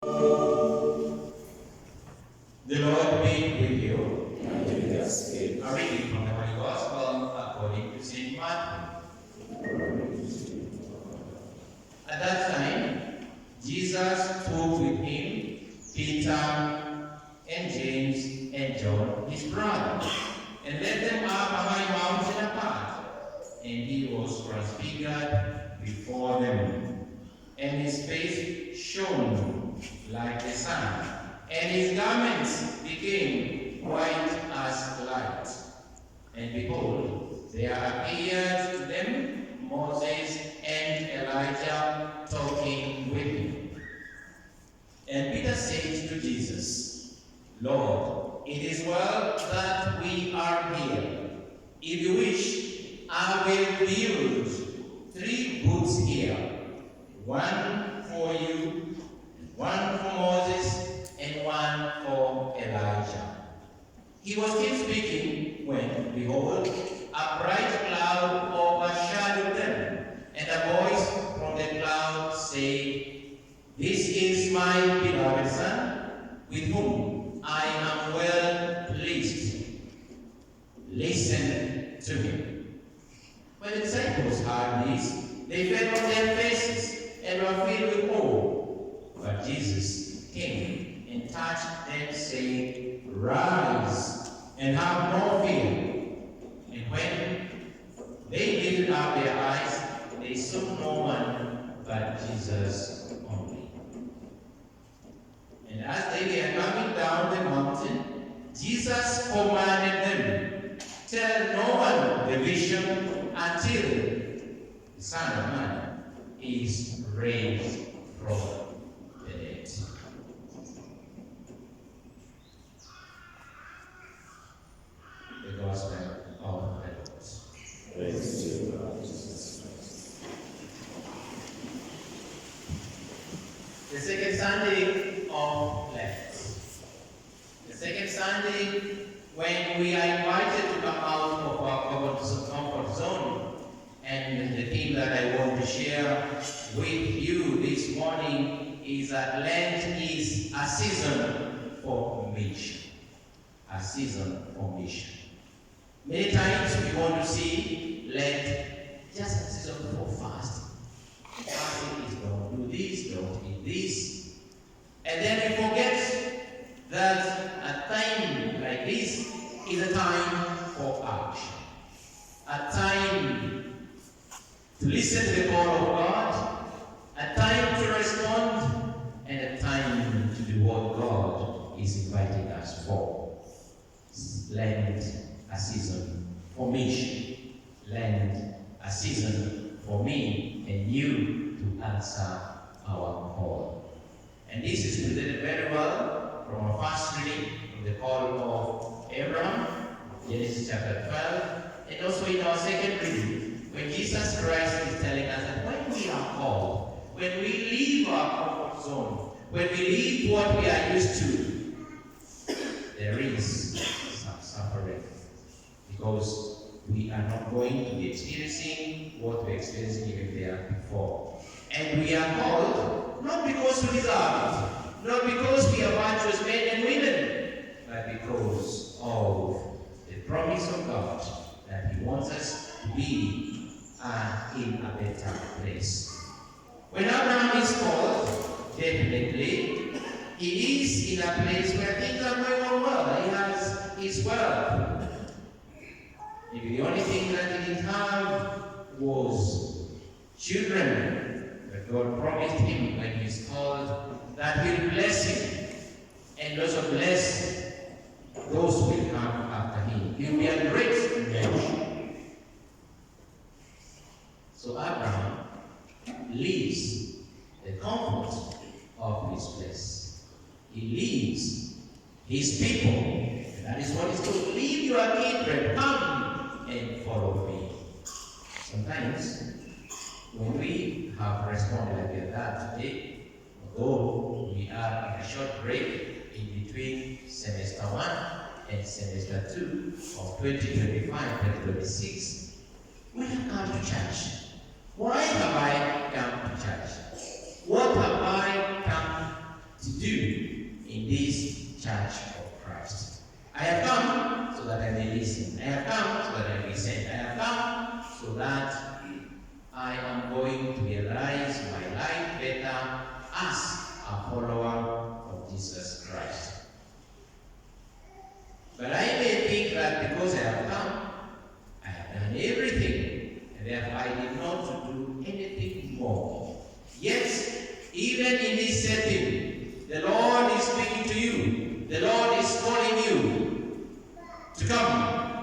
The Lord be with you. And with your spirit. A reading from the Holy Gospel according to St. Matthew. At that time, Jesus took with him Peter and James and John, his brother, and led them up a high mountain apart. And he was transfigured before them, and his face shone like the sun, and his garments became white as light. And behold, there appeared to them Moses and Elijah talking with him. And Peter said to Jesus, Lord, it is well that we are here. If you wish, I will build 3 booths here, one for you, one for Moses, and one for Elijah. He was still speaking when, behold, a bright cloud overshadowed them, and a voice from the cloud said, This is my beloved Son, with whom I am well pleased. Listen to him. When the disciples heard this, they fell on their faces and were filled with awe. But Jesus came and touched them, saying, Rise and have no fear. And when they lifted up their eyes, they saw no one but Jesus only. And as they were coming down the mountain, Jesus commanded them, Tell no one the vision until the Son of Man is raised from the dead. The Gospel of the Lord. Praise to you, Lord Jesus Christ. The second Sunday of Lent. The second Sunday when we are invited to come out of our comfort zone. And the theme that I want to share with you this morning is that Lent is a season for mission. A season for mission. Many times we want to see Lent just a season for fasting. Fasting is don't do this, don't eat this. And then we forget that a time like this is a time for action. A time to listen to the call of God, a time to respond, and a time to do what God is inviting us for. Lent, a season for mission. Lent, a season for me and you to answer our call. And this is presented very well from our first reading from the call of Abraham, Genesis chapter 12, and also in our second reading, when Jesus Christ is telling us that when we are called, when we leave our comfort zone, when we leave what we are used to, there is some suffering. Because we are not going to be experiencing what we experienced even there before. And we are called not because we deserve it, not because we are virtuous men and women, but because of the promise of God that He wants us to be in a better place. When Abraham is called, definitely, he is in a place where things are going on well. He has his wealth. Maybe the only thing that he didn't have was children. But God promised him when he's called that He'll bless him. And also bless those who will come after him. He will be a great nation. So Abraham leaves the comfort of his place. He leaves his people. And that is what is called, leave your kindred, come and follow me. Sometimes, when we have responded like that today, although we are in a short break in between semester 1 and semester 2 of 2025-2026, we have come to church. Why have I come to church? What have I come to this church of Christ. I have come so that I may listen. I have come so that I may send. I have come so that I am going to realize my life better as a follower of Jesus Christ. But I may think that because I have come, I have done everything, and therefore I did not do anything more. Yet, even in this setting, the Lord is speaking to you. The Lord is calling you to come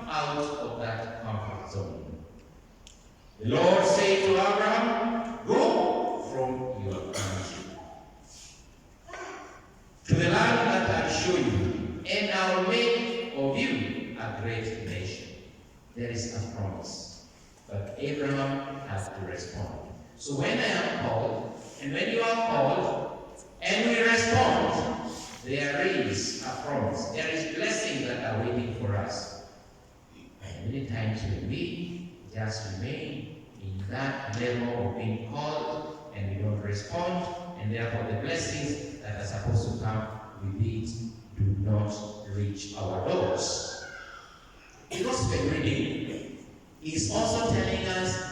out of that comfort zone. The Lord said to Abraham, go from your country to the land that I show you, and I will make of you a great nation. There is a promise, but Abraham has to respond. So when I am called, and when you are called, and we respond, there is a promise. There is blessings that are waiting for us. And many times when we just remain in that level of being called, and we don't respond, and therefore the blessings that are supposed to come with it do not reach our doors. The gospel reading is also telling us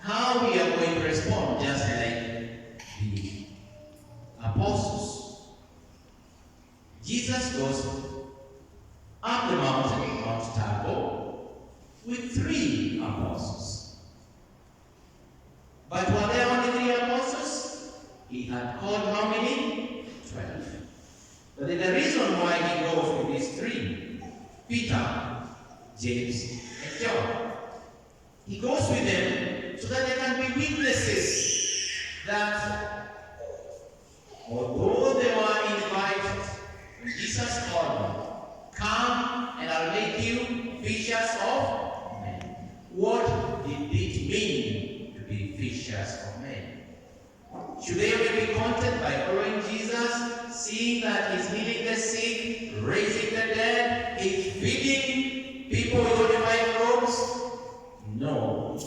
how we are going to respond, just like the apostles. Jesus goes up the mountain, Mount Tabor, with 3 apostles. But were there only 3 apostles? He had called how many? 12. But the reason why he goes with these 3, Peter, James, and John, he goes with them so that they can be witnesses that although they were invited, when Jesus called them, come and I'll make you fishers of men. What did it mean to be fishers of men? Should they only be content by following Jesus, seeing that he's healing the sick, raising the dead, he's feeding people with only 5 loaves? No.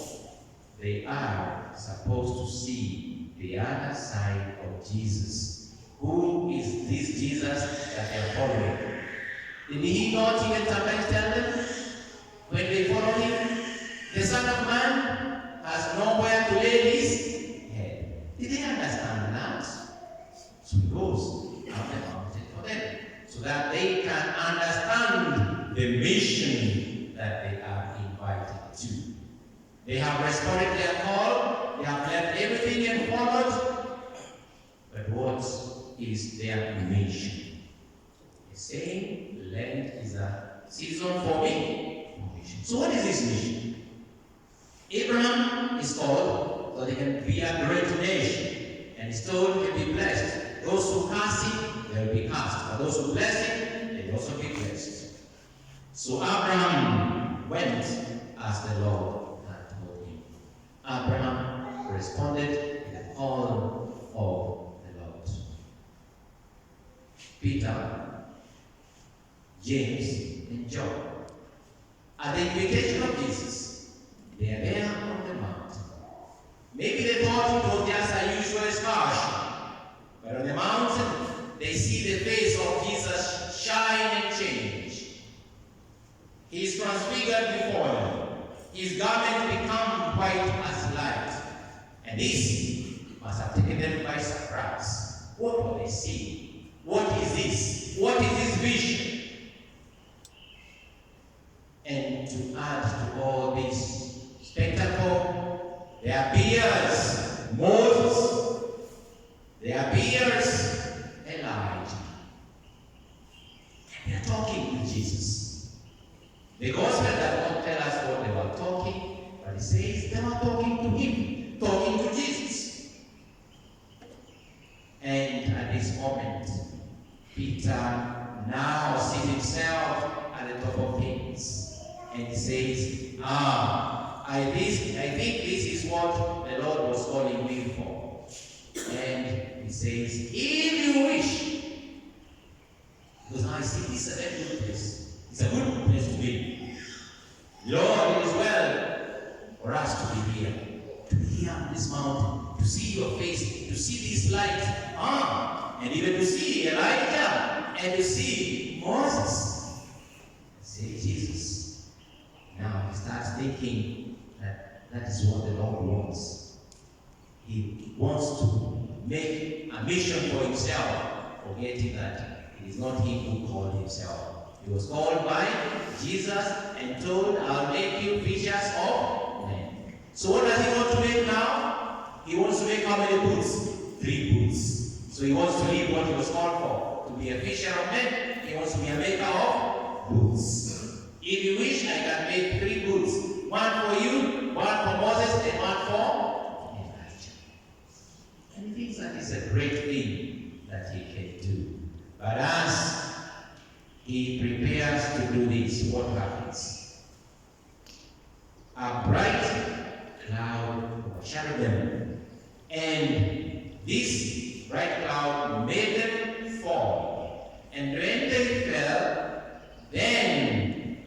They are supposed to see the other side of Jesus. Who is this Jesus that they are following? Did he not even sometimes tell them when they follow him, the Son of Man has nowhere to lay his head? Did they understand that? So he goes up the mountain for them, so that they can understand the mission that they are invited to. They have responded their call, they have left everything and followed. But what is their mission? He's saying, Lent is a season for me. So what is this mission? Abraham is called so they can be a great nation. And he's told to be blessed. Those who curse him, they will be cursed. But those who bless him, they will also be blessed. So Abraham went as the Lord had told him. Abraham responded to the call of the Lord. Peter, James, and John, at the invitation of Jesus, they are there on the mountain. Maybe they thought it was just a usual excursion, but on the mountain, they see the face of Jesus shine and change. He is transfigured before them. His garment become white as light. And this must have taken them by surprise. What will they see? What is this? What is this vision? And to add to all this spectacle, there appears Moses, there appears Elijah. And they are talking to Jesus. The gospel does not tell us what they were talking, but it says they were talking to him, talking to Jesus. And at this moment, Peter now sees himself at the top of things. And he says, I think this is what the Lord was calling me for. And he says, if you wish, because I see this is a very good place. It's a good place to be. Lord, it is well for us to be here on this mountain, to see your face, to see this light, and even to see Elijah. and you see Moses, say Jesus. Now he starts thinking that is what the Lord wants. He wants to make a mission for himself, forgetting that it is not him who called himself. He was called by Jesus and told, I'll make you fishers of men. So what does he want to make now? He wants to make how many boots? 3 boots. So he wants to leave what he was called for, to be a fisher of men. He wants to be a maker of boots. If you wish, I can make 3 boots. One for you, one for Moses, and one for Elijah. And he thinks that is a great thing that he can do. But as he prepares to do this, what happens? A bright cloud overshadowed them, and this bright cloud made them fall. And when they fell, then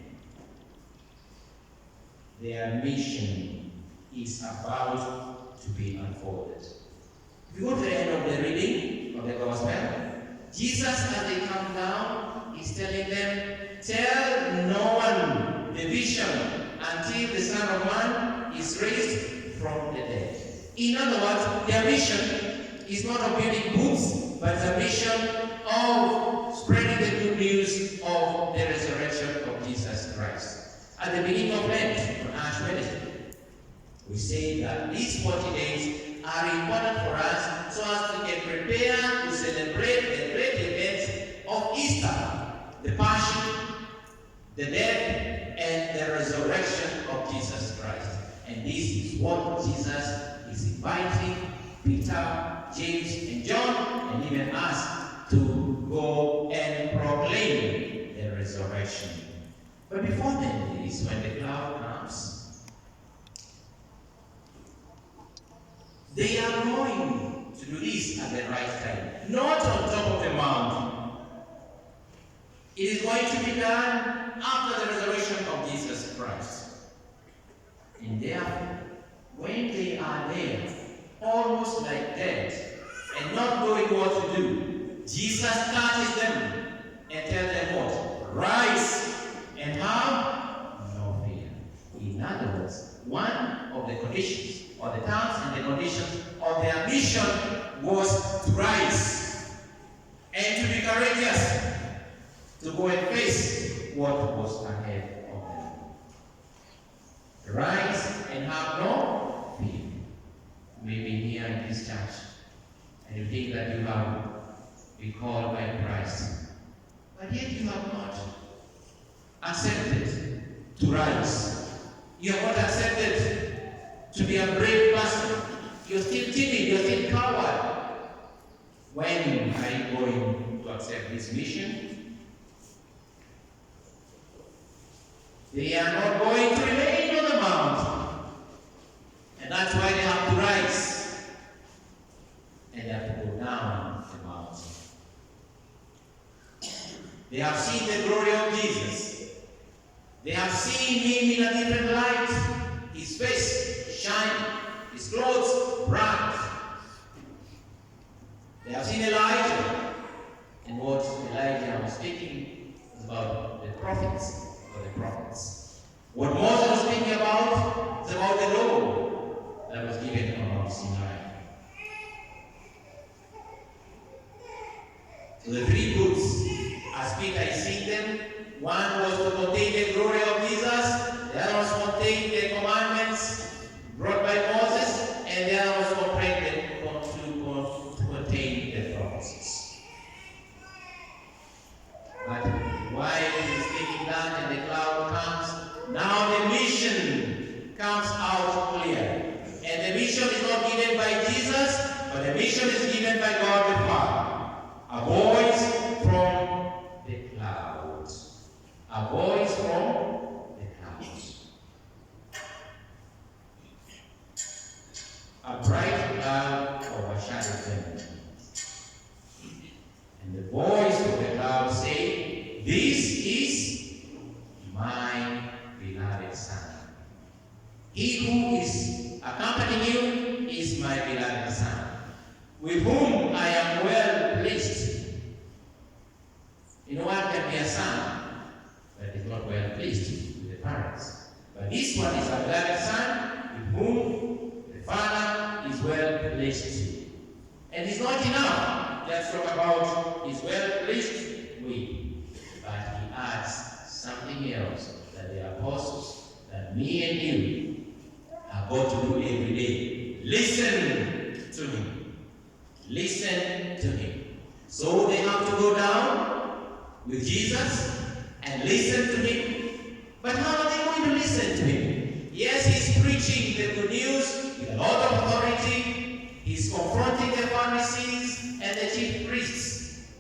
their mission is about to be unfolded. If you go to the end of the reading of the Gospel, Jesus, as they come down, is telling them, tell no one the vision until the Son of Man is raised from the dead. In other words, their mission is not of building booths, but the mission of spreading the good news of the resurrection of Jesus Christ. At the beginning of LENT, on Ash Wednesday, we say that these 40 days are important for us so as we can prepare to celebrate the great events of Easter, the Passion, the death, and the resurrection of Jesus Christ. And this is what Jesus is inviting Peter, James, and John, and even us to go and proclaim the resurrection. But before then is when the cloud comes. They are going to do this at the right time, not on top of the mountain. It is going to be done after the resurrection of Jesus Christ. And therefore, when they are there, almost like dead, and not knowing what to do, Jesus touches them and tells them what? Rise and have no fear. In other words, one of the conditions, or the terms and the conditions of their mission was to rise and to be courageous, to go and face what was ahead of them. Rise and have no fear. Maybe here in this church, and you think that you have been called by Christ, but yet you have not accepted to rise. You have not accepted to be a brave person. You're still timid, you're still coward. When are you going to accept this mission? They are not going to remain on the mountain. And that's why they have to rise. And they have to go down the mountain. They have seen the glory of Jesus. They have seen him in a different light. His face shining, his clothes bright. They have seen Elijah. And what Elijah was speaking was about the prophets, or the prophets. What Moses was speaking about is about the law that was given on Mount Sinai. So the 3 books, as Peter is seeing them, one was to contain the glory of Jesus, the other was to contain the commandments brought by Moses, and the other was to contain the prophecies. But while he's thinking that and the cloud comes, now the mission comes out clear. And the mission is not given by Jesus, but the mission is given by God the Father. A voice from the clouds. A voice from the clouds. A bright cloud overshadowed them. And the voice of the cloud said, "This is my beloved Son. He who is accompanying you is my beloved Son, with whom I am well pleased." just talk about he's well pleased with, but he adds something else that the apostles, that me and you are going to do every day. Listen to him. Listen to him. So they have to go down with Jesus and listen to him. But how are they going to listen to him? Yes, he's preaching the good news with a lot of authority. He's confronting the Pharisees and the chief priests.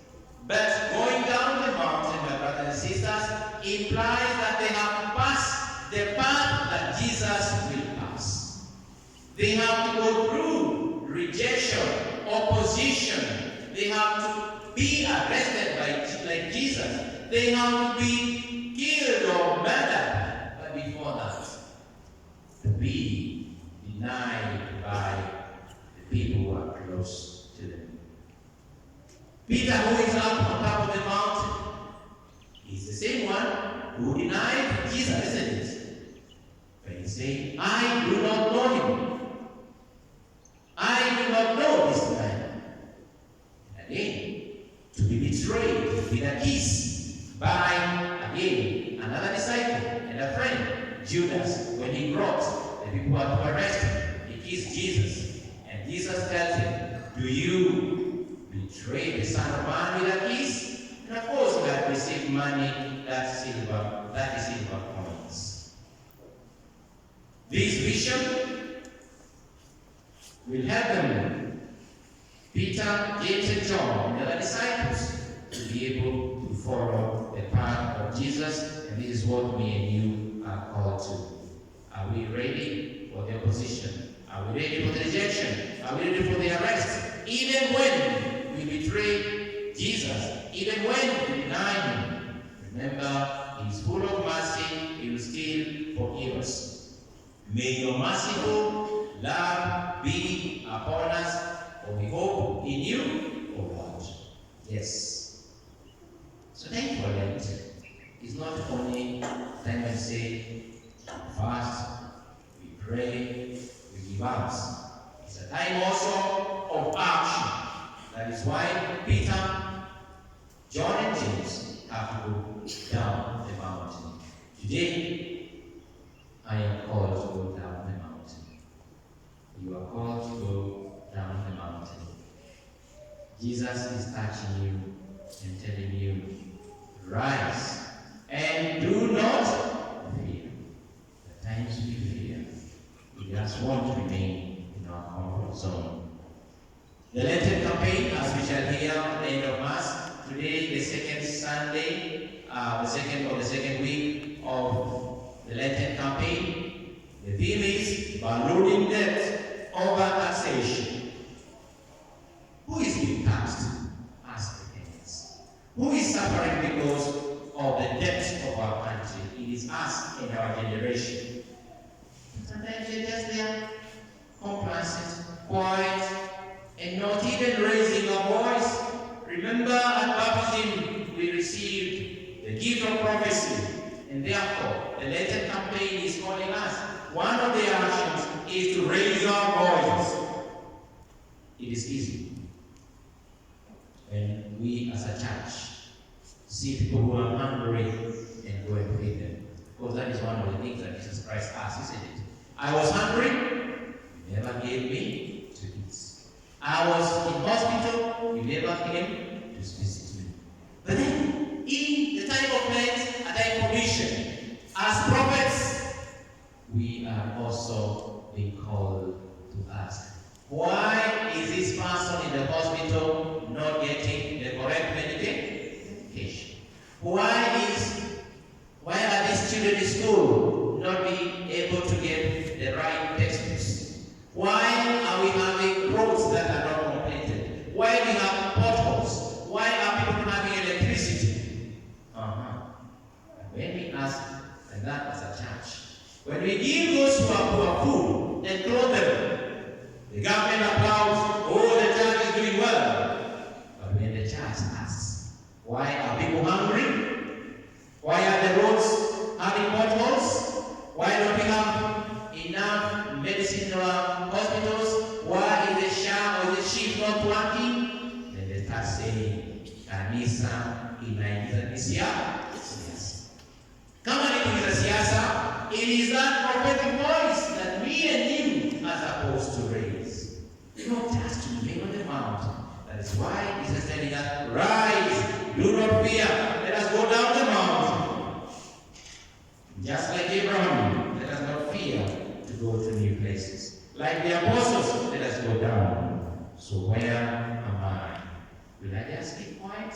But going down the mountain, my brothers and sisters, implies that they have to pass the path that Jesus will pass. They have to go through rejection, opposition. They have to be arrested like Jesus. They have to be killed or murdered. But before that, to be denied by the people who are close to them. Peter, who is up on top of the mountain, is the same one who denied Jesus, isn't it? But he said, I do not know him. I do not know this man. And again, to be betrayed with a kiss by, again, another disciple and a friend, Judas, when he brought the people to arrest him, he kissed Jesus. And Jesus tells him, do you betray the Son of Man with a kiss? And of course, you have received money, that is silver coins. This vision will help them, Peter, James, and John, and the other disciples, to be able to follow the path of Jesus, and this is what me and you are called to. Are we ready for the opposition? Are we ready for the rejection? Are we ready for the arrest? Even when we betray Jesus, even when we deny him, remember, he is full of mercy, he will still forgive us. May your merciful love be upon us, for we hope in you, O Lord. Yes. So thank you for Lent. It's not only time we say, fast, we pray, we give alms. It's a time also of action. That is why Peter, John, and James have to go down the mountain. Today, I am called to go down the mountain. You are called to go down the mountain. Jesus is touching you and telling you, rise and do not fear. The times we fear, we just want to remain in our comfort zone. The Lenten campaign, as we shall hear at the end of Mass, today, the second Sunday, the second week of the Lenten campaign, the theme is ballooning debt over taxation. Who is being taxed? Ask the parents. Who is suffering because of the debt of our country? It is us in our generation. Sometimes you're just there, complacent, quiet, and not even raising a voice. Remember, at baptism, we received the gift of prophecy, and therefore, the Lenten campaign is calling us. One of the actions is to raise our voices. It is easy when we as a church see people who are hungry and go and feed them. Because that is one of the things that Jesus Christ asked, isn't it? I was hungry, you never gave me to eat. I was in hospital, you never came to visit me. But then, in the time of Lent, a time of mission, as prophets, we are also being called to ask, why is this person in the hospital not getting the correct medication? Why are these children in school not being able to get the right textbooks? Why are we having roads that are not completed? Why do we have potholes? Why are people not having electricity? When we ask like that as a church, when we give those who are poor food and clothe them, the government applauds, oh, the church is doing well. But when the church asks, why are people hungry? Why are the roads having potholes? Why don't we have enough medicine in our hospitals? Why is the SHA or the chief not working? Then the church saying, kanisa inaingiza siasa. Kama ni kuingiza siasa, it is that prophetic voice that me and you are supposed to raise. Not just to remain on the mountain. That is why Jesus is telling us, rise, do not fear, let us go down the mountain. Just like Abraham, let us not fear to go to new places. Like the apostles, let us go down. So where am I? Will I just keep quiet?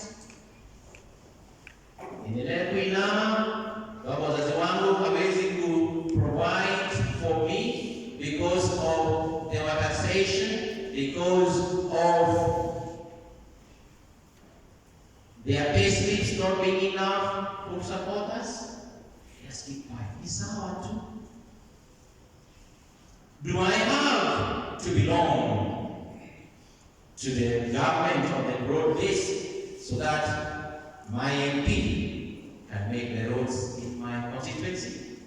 Niendelee kuinama kama wazazi wangu hawezi ku provide for me because of their taxation, because of their pay slips not being enough to support us? Just keep quiet. Ni sawa tu. Do I have to belong to the government of the broad list so that my MP can make the roads in my constituency?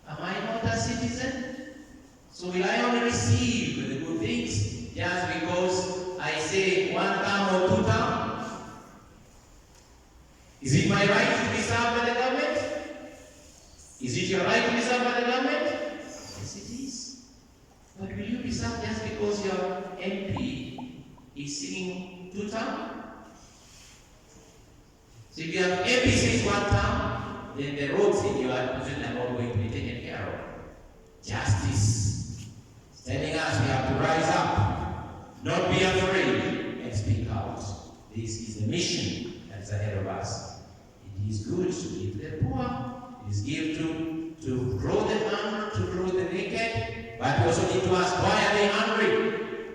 Am I not a citizen? So will I only receive the good things just because I say 1 term or 2 terms? Is it my right to be served by the government? Is it your right to be served by the government? Yes, it is. But will you be served just because your MP is singing 2 terms? So if you have MP says 1 term, then the roads in your position are not going to be taken care of. Justice is telling us we have to rise up, not be afraid, and speak out. This is the mission that is ahead of us. It is good to give the poor. It is good to clothe the hungry, to clothe the naked. But we also need to ask, why are they hungry?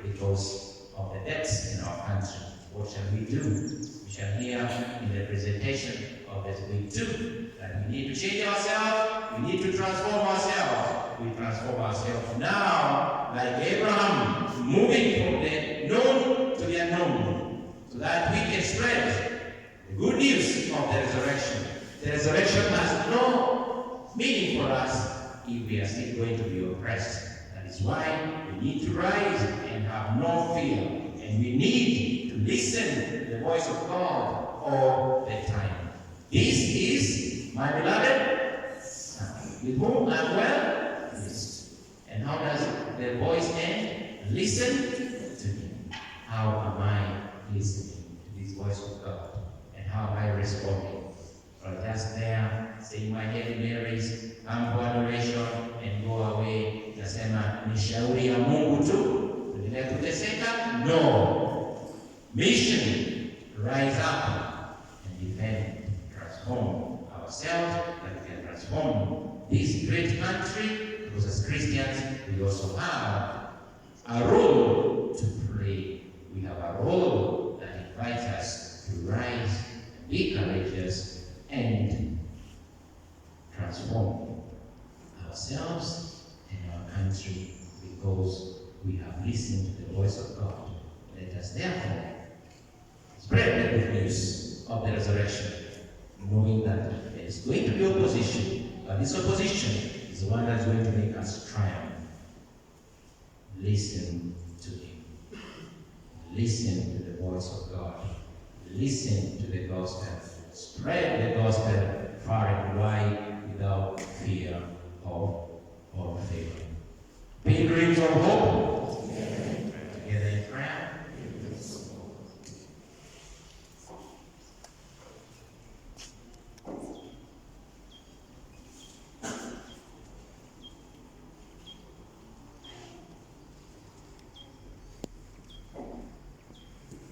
Because of the debts in our country. What shall we do? We shall hear in the presentation of this week 2 that we need to change ourselves. We need to transform ourselves. We transform ourselves now, like Abraham, moving from the known to the unknown, so that we can spread the good news of the resurrection. The resurrection has no meaning for us if we are still going to be oppressed. That is why we need to rise and have no fear. And we need to listen to the voice of God all the time. This is my beloved Son, with whom I'm well pleased. And how does the voice end? Listen to him. How am I listening to this voice of God? And how am I responding? Or just there, saying my Hail Marys, come for adoration, and go away. Nasema ni shauri ya Mungu tu. Tuendelee kuteseka? No. Mission, rise up and defend, transform ourselves, that we can transform this great country, because as Christians, we also have a role to play. We have a role that invites us to rise, be courageous, and transform ourselves and our country, because we have listened to the voice of God. Let us therefore spread the good news of the resurrection, knowing that there is going to be opposition, but this opposition is the one that's going to make us triumph. Listen to him. Listen to the voice of God. Listen to the gospel. Spread the gospel far and wide without fear or favor. Pilgrims of hope,